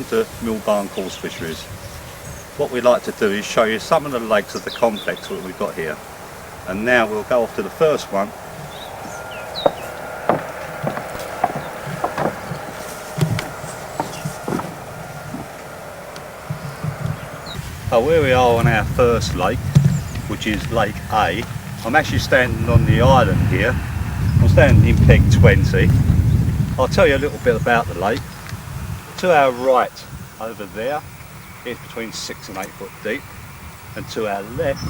welcome to Mill Barn Coarse Fisheries. What we'd like to do is show you some of the lakes of the complex that we've got here. And now we'll go off to the first one. So here we are on our first lake, which is Lake A. I'm actually standing on the island here. I'm standing in peg 20. I'll tell you a little bit about the lake. To our right over there is between 6 and 8 foot deep, and to our left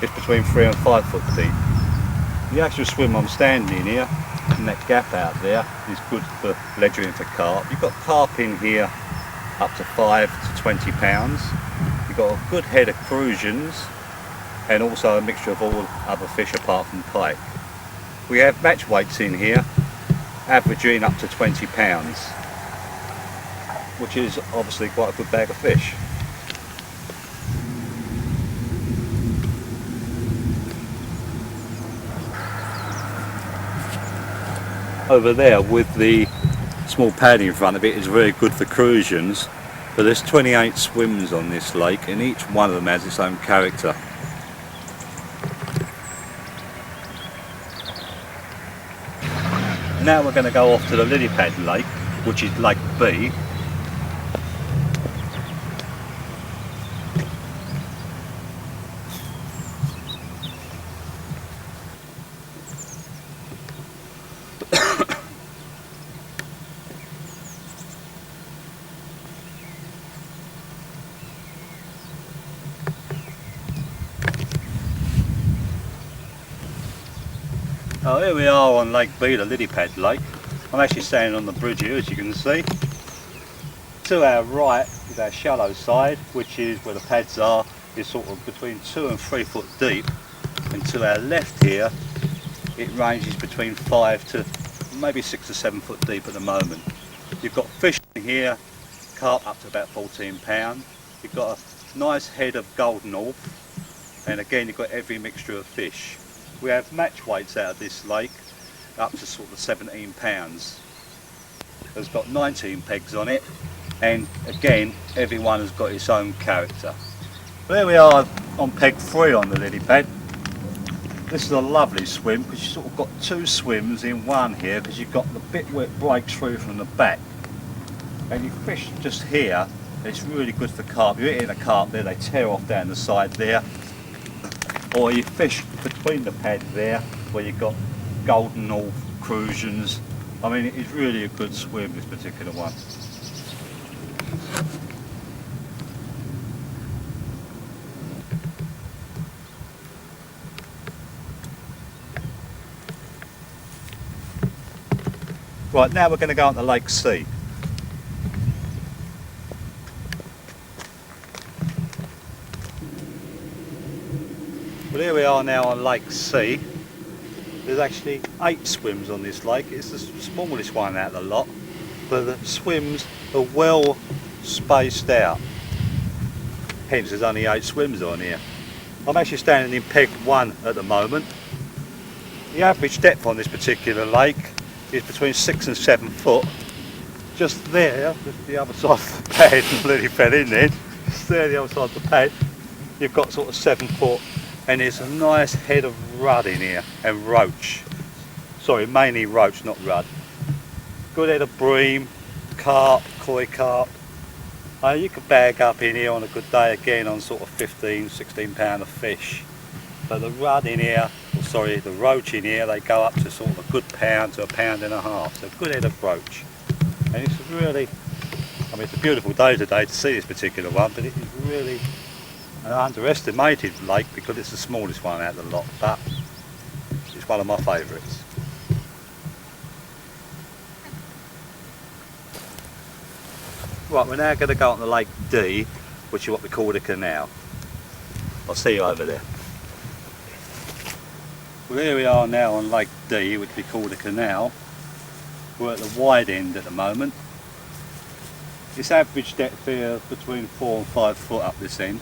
is between 3 and 5 foot deep. The actual swim I'm standing in here, and that gap out there, is good for ledgering for carp. You've got carp in here up to 5 to 20 pounds. You've got a good head of crucians and also a mixture of all other fish apart from pike. We have match weights in here averaging up to 20 pounds, which is obviously quite a good bag of fish. Over there with the small pad in front of it is very good for crucians, but there's 28 swims on this lake and each one of them has its own character. Now we're going to go off to the lily pad lake, which is Lake B. Oh, here we are on Lake B, the lily pad lake. I'm actually standing on the bridge here, as you can see. To our right is our shallow side, which is where the pads are, is sort of between 2 and 3 foot deep. And to our left here, it ranges between 5 to maybe 6 to 7 foot deep at the moment. You've got fish in here, carp up to about 14 pounds. You've got a nice head of golden orb, and again you've got every mixture of fish. We have match weights out of this lake up to sort of 17 pounds. It's got 19 pegs on it, and again every one has got its own character. There we are on peg 3 on the lily pad. This is a lovely swim because you've sort of got 2 swims in one here, because you've got the bit where it breaks through from the back, and you fish just here. It's really good for carp. You're hitting a carp there, they tear off down the side there. Or you fish between the pad there where you've got golden orb crucians. I mean, it's really a good swim, this particular one. Right, now we're going to go on to Lake C. Well, here we are now on Lake C. There's actually 8 swims on this lake. It's the smallest one out of the lot, but the swims are well spaced out. Hence there's only 8 swims on here. I'm actually standing in peg 1 at the moment. The average depth on this particular lake is between 6 and 7 foot. Just there, the other side of the pad, bloody fell in there. Just there, the other side of the pad, you've got sort of 7 foot. And there's a nice head of rudd in here, and roach. Sorry, mainly roach, not rudd. Good head of bream, carp, koi carp. You could bag up in here on a good day again on sort of 15, 16 pound of fish. But the rudd in here, or sorry, the roach in here, they go up to sort of a good pound to a pound and a half. So good head of roach. And it's really, I mean, it's a beautiful day today to see this particular one, but it is really an underestimated lake because it's the smallest one out of the lot, but it's one of my favourites. Right, we're now going to go on to Lake D, which is what we call the canal. I'll see you over there. Well, here we are now on Lake D, which we call the canal. We're at the wide end at the moment. Its average depth here between 4 and 5 foot up this end.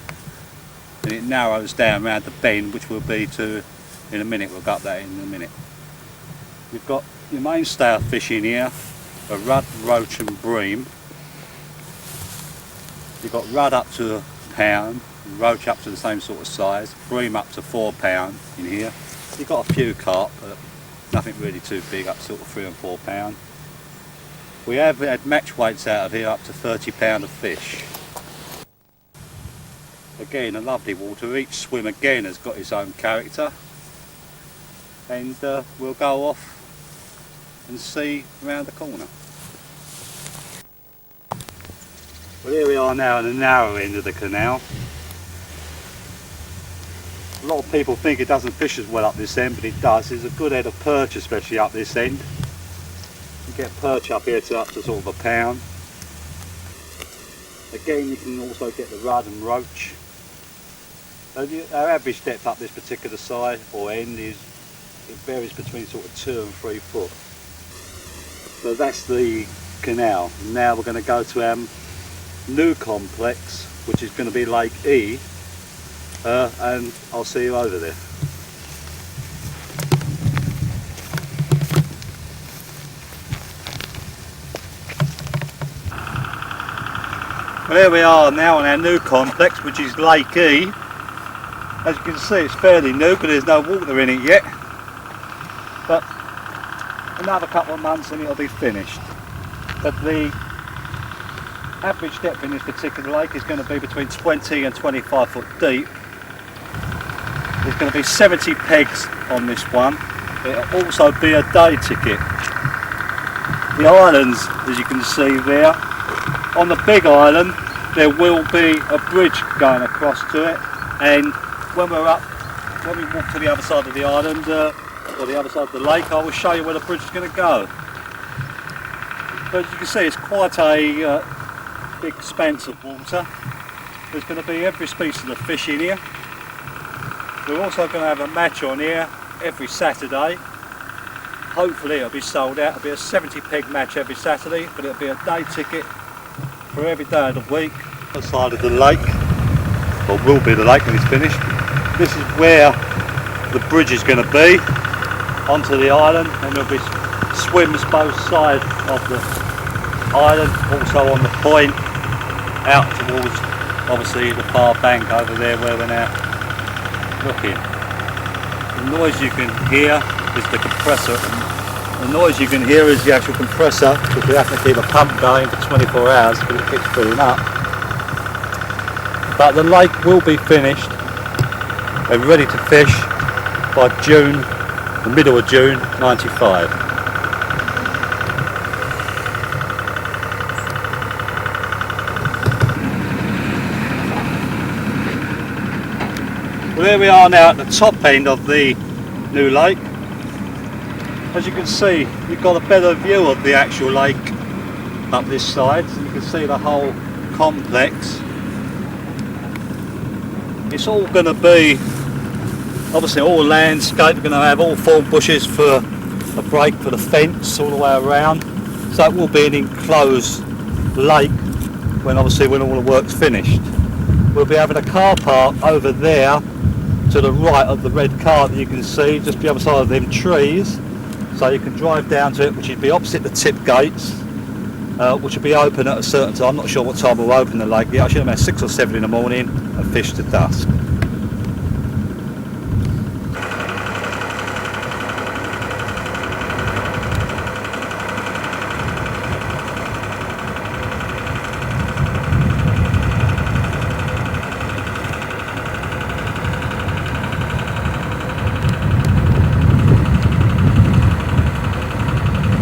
And it narrows down around the bend, which will be to, in a minute, we'll go up that in a minute. You've got your mainstay of fish in here, a rudd, roach and bream. You've got rudd up to £1, roach up to the same sort of size, bream up to £4 in here. You've got a few carp, but nothing really too big, up to sort of £3 and £4. We have had match weights out of here up to £30 of fish. Again, a lovely water. Each swim again has got its own character, and we'll go off and see round the corner. Well, here we are now in the narrow end of the canal. A lot of people think it doesn't fish as well up this end, but it does. There's a good head of perch, especially up this end. You get perch up here to up to sort of £1. Again, you can also get the rudd and roach. Our average depth up this particular side or end it varies between sort of 2 and 3 foot. So that's the canal. Now we're going to go to our new complex, which is going to be Lake E, and I'll see you over there. Well, here we are now on our new complex, which is Lake E. As you can see, it's fairly new because there's no water in it yet, but another couple of months and it'll be finished. But the average depth in this particular lake is going to be between 20 and 25 foot deep. There's going to be 70 pegs on this one. It'll also be a day ticket. The islands, as you can see there, on the big island there will be a bridge going across to it, and when we walk to the other side of the island, or the other side of the lake, I will show you where the bridge is going to go. But as you can see, it's quite a big expanse of water. There's going to be every species of fish in here. We're also going to have a match on here every Saturday. Hopefully it'll be sold out. It'll be a 70 peg match every Saturday, but it'll be a day ticket for every day of the week. On the side of the lake, or will be the lake when it's finished. This is where the bridge is going to be onto the island, and there'll be swims both sides of the island, also on the point out towards obviously the far bank over there where we're now looking. The noise you can hear is the compressor. The noise you can hear is the actual compressor, because we have to keep a pump going for 24 hours because it keeps filling up. But the lake will be finished and ready to fish by June, the middle of June 95. Well, here we are now at the top end of the new lake. As you can see, you've got a better view of the actual lake up this side, so you can see the whole complex. It's all going to be obviously all landscape. We're going to have all thorn bushes for a break for the fence all the way around, so it will be an enclosed lake when all the work's finished. We'll be having a car park over there to the right of the red car that you can see just the other side of them trees, so you can drive down to it, which will be opposite the tip gates, which will be open at a certain time. I'm not sure what time we'll open the lake yet. I should have about 6 or 7 in the morning and fish to dusk.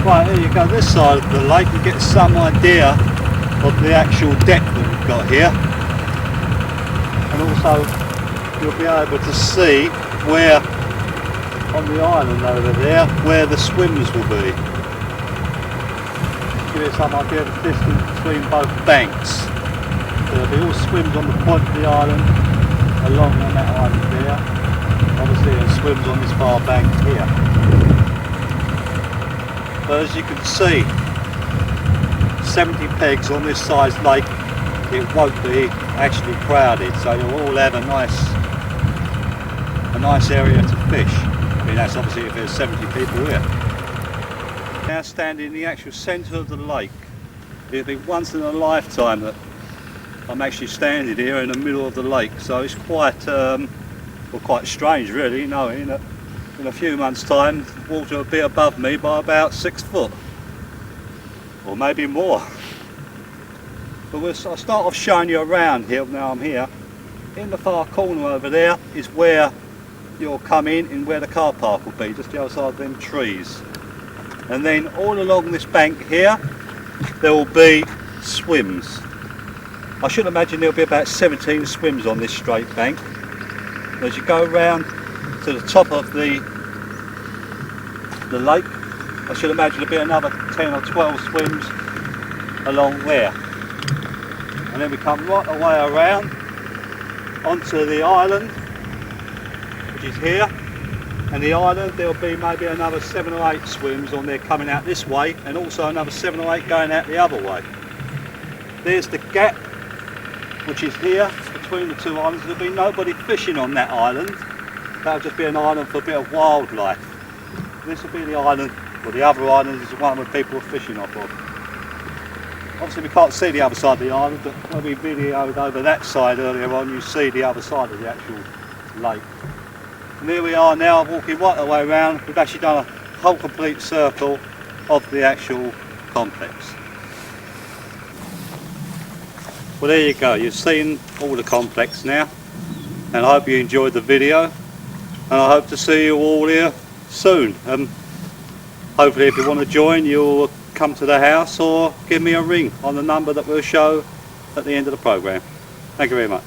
Right, here you go, this side of the lake, you get some idea of the actual depth that we've got here, and also you'll be able to see where on the island over there where the swims will be. Give you some idea of the distance between both banks. So there'll be all swims on the point of the island along on that island there, obviously, and swims on this far bank here. But as you can see, 70 pegs on this size lake, it won't be actually crowded, so you'll all have a nice area to fish. I mean, that's obviously if there's 70 people here. Now standing in the actual centre of the lake. It'll be once in a lifetime that I'm actually standing here in the middle of the lake, so it's quite well, quite strange really. You know, in a few months' time, water will be above me by about 6 foot, or maybe more. But I'll start off showing you around here. Now I'm here. In the far corner over there is where you'll come in and where the car park will be, just the other side of them trees. And then all along this bank here, there will be swims. I should imagine there'll be about 17 swims on this straight bank. As you go round to the top of the lake, I should imagine there'll be another 10 or 12 swims along there. And then we come right the way around onto the island, which is here. And the island, there'll be maybe another 7 or 8 swims on there coming out this way, and also another 7 or 8 going out the other way. There's the gap, which is here between the two islands. There'll be nobody fishing on that island. That'll just be an island for a bit of wildlife. This will be the island, or the other island is the one where people are fishing off of. Obviously we can't see the other side of the island, but when we videoed over that side earlier on, you see the other side of the actual lake. And here we are now, walking right the way around. We've actually done a whole complete circle of the actual complex. Well, there you go, you've seen all the complex now, and I hope you enjoyed the video, and I hope to see you all here soon. Hopefully if you want to join, you'll come to the house or give me a ring on the number that we'll show at the end of the programme. Thank you very much.